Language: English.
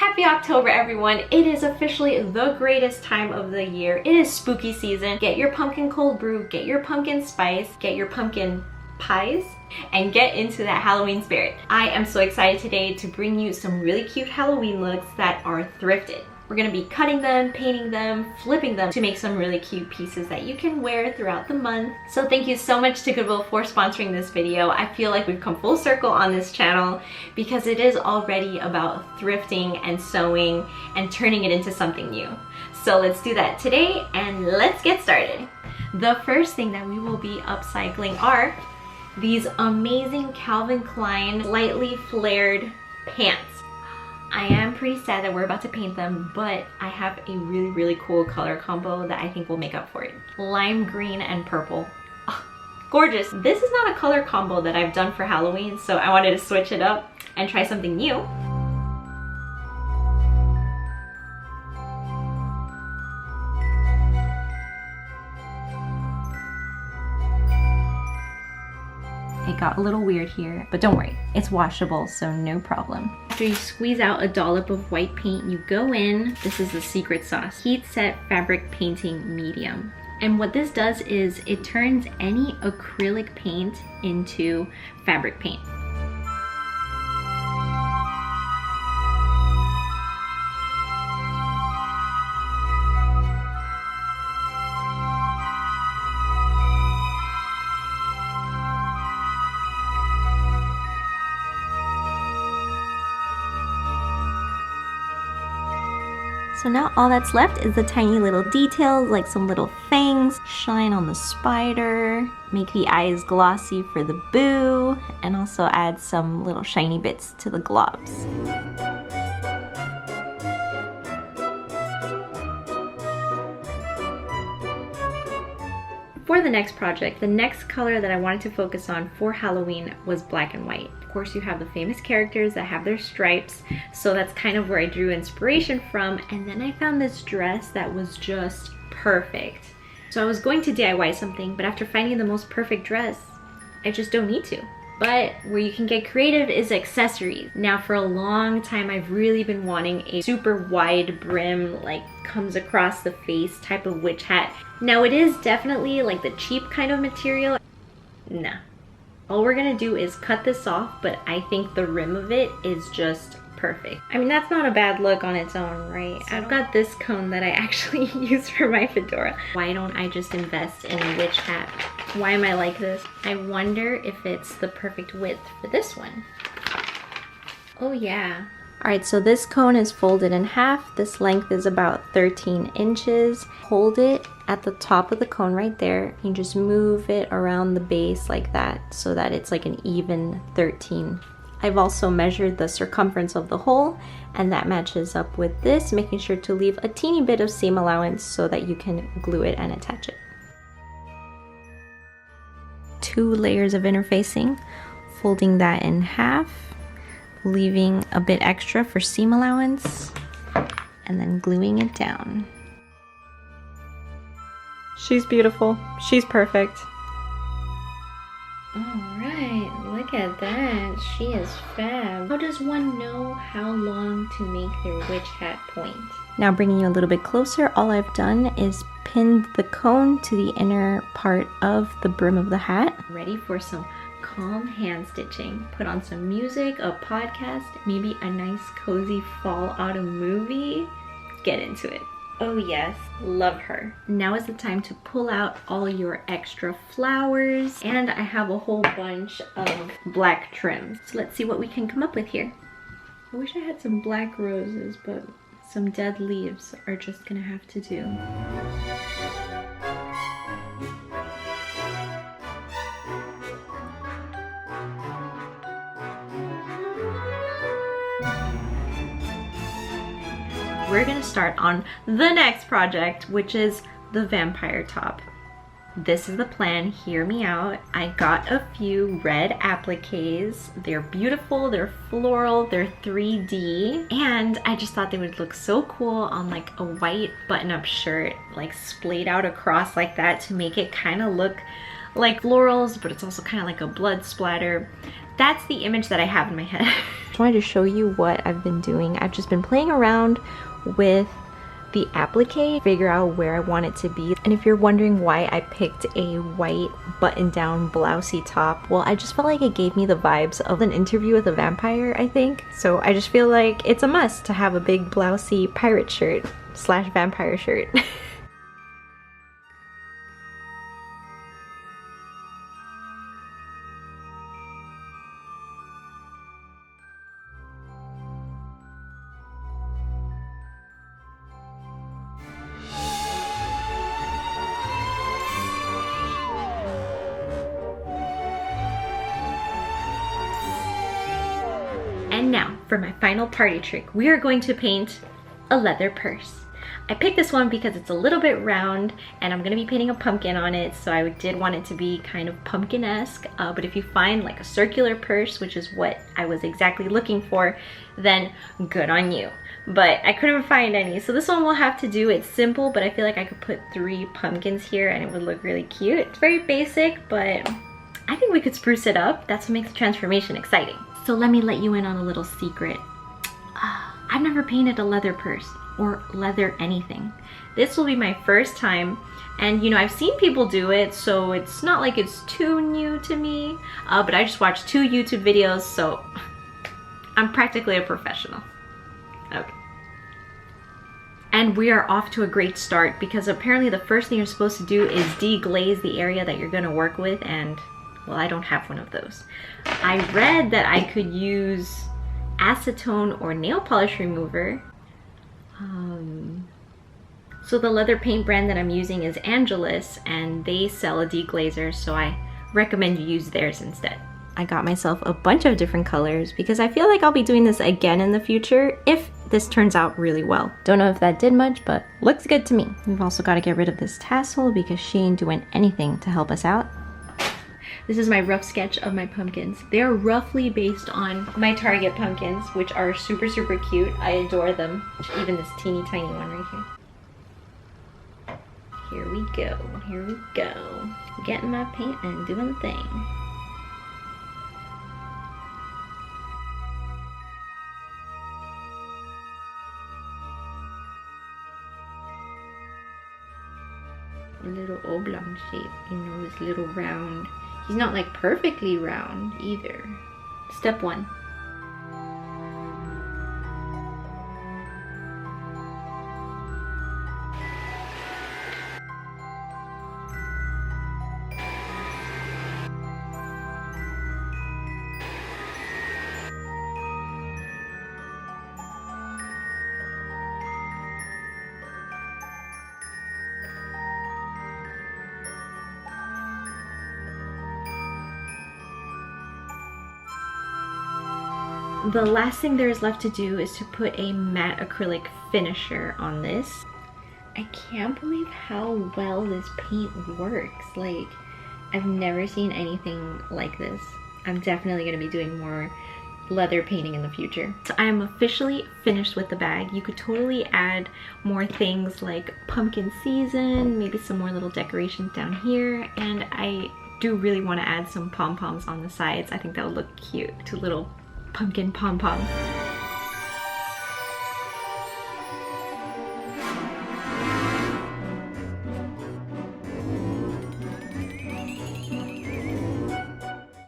Happy October, everyone. It is officially the greatest time of the year. It is spooky season. Get your pumpkin cold brew, get your pumpkin spice, get your pumpkin pies, and get into that Halloween spirit. I am so excited today to bring you some really cute Halloween looks that are thrifted. We're gonna be cutting them, painting them, flipping them to make some really cute pieces that you can wear throughout the month. So thank you so much to Goodwill for sponsoring this video. I feel like we've come full circle on this channel because it is already about thrifting and sewing and turning it into something new. So let's do that today and let's get started. The first thing that we will be upcycling are these amazing Calvin Klein lightly flared pants. I am pretty sad that we're about to paint them, but I have a really cool color combo that I think will make up for it. Lime green and purple. Oh, gorgeous. This is not a color combo that I've done for Halloween, so I wanted to switch it up and try something new. It got a little weird here, but don't worry, it's washable, so no problem. After you squeeze out a dollop of white paint, you go in, this is the secret sauce, heat set fabric painting medium. And what this does is it turns any acrylic paint into fabric paint. So now all that's left is the tiny little details, like some little fangs, shine on the spider, make the eyes glossy for the boo, and also add some little shiny bits to the globs. For the next project, the next color that I wanted to focus on for Halloween was black and white. Of course, you have the famous characters that have their stripes, so that's kind of where I drew inspiration from, and then I found this dress that was just perfect. So I was going to DIY something, but after finding the most perfect dress, I just don't need to. But where you can get creative is accessories. Now for a long time, I've really been wanting a super wide brim, like comes across the face type of witch hat. Now it is definitely like the cheap kind of material. Nah. All we're gonna do is cut this off, but I think the rim of it is just perfect. I mean, that's not a bad look on its own, right? So I've got this cone that I actually use for my fedora. Why don't I just invest in a witch hat? Why am I like this? I wonder if it's the perfect width for this one. Oh yeah. All right, so this cone is folded in half. This length is about 13 inches. Hold it at the top of the cone right there. You just move it around the base like that so that it's like an even 13. I've also measured the circumference of the hole, and that matches up with this, making sure to leave a teeny bit of seam allowance so that you can glue it and attach it. 2 layers of interfacing, folding that in half, leaving a bit extra for seam allowance, and then gluing it down. She's beautiful. She's perfect. Alright, look at that. She is fab. How does one know how long to make their witch hat point? Now bringing you a little bit closer, all I've done is pinned the cone to the inner part of the brim of the hat. Ready for some calm hand stitching. Put on some music, a podcast, maybe a nice cozy fall autumn movie. Get into it. Oh yes, love her. Now is the time to pull out all your extra flowers, and I have a whole bunch of black trims. So let's see what we can come up with here. I wish I had some black roses, but some dead leaves are just gonna have to do. We're gonna start on the next project, which is the vampire top. This is the plan, hear me out. I got a few red appliques. They're beautiful, they're floral, they're 3D, and I just thought they would look so cool on like a white button-up shirt, like splayed out across like that to make it kind of look like florals, but it's also kind of like a blood splatter. that's the image that I have in my head. Just wanted to show you what I've been doing. I've just been playing around with the applique, figure out where I want it to be. And if you're wondering why I picked a white button-down blousey top, well, I just felt like it gave me the vibes of an interview with a vampire, I think. So I just feel like it's a must to have a big blousey pirate shirt slash vampire shirt. And now for my final party trick, we are going to paint a leather purse. I picked this one because it's a little bit round and I'm gonna be painting a pumpkin on it, so I did want it to be kind of pumpkin-esque. But if you find like a circular purse, which is what I was exactly looking for, then good on you. But I couldn't find any, so this one will have to do. It's simple, but I feel like I could put 3 pumpkins here and it would look really cute. It's very basic, but I think we could spruce it up. That's what makes the transformation exciting. So let me let you in on a little secret. I've never painted a leather purse or leather anything. This will be my first time, and you know, I've seen people do it, so it's not like it's too new to me, but I just watched 2 YouTube videos, so I'm practically a professional. Okay. And we are off to a great start because apparently the first thing you're supposed to do is deglaze the area that you're gonna work with, and well, I don't have one of those. I read that I could use acetone or nail polish remover. So the leather paint brand that I'm using is Angelus, and they sell a deglazer, so I recommend you use theirs instead. I got myself a bunch of different colors because I feel like I'll be doing this again in the future if this turns out really well. Don't know if that did much, but looks good to me. We've also got to get rid of this tassel because she ain't doing anything to help us out. This is my rough sketch of my pumpkins. They are roughly based on my Target pumpkins, which are super, super cute. I adore them. Even this teeny tiny one right here. Here we go, here we go. Getting my paint and doing the thing. A little oblong shape, you know, this little round. He's not like perfectly round either. Step 1. The last thing there is left to do is to put a matte acrylic finisher on this. I can't believe how well this paint works. Like, I've never seen anything like this. I'm definitely going to be doing more leather painting in the future. So I am officially finished with the bag. You could totally add more things like pumpkin season, maybe some more little decorations down here, and I do really want to add some pom-poms on the sides. I think that would look cute. 2 little pumpkin pom-poms.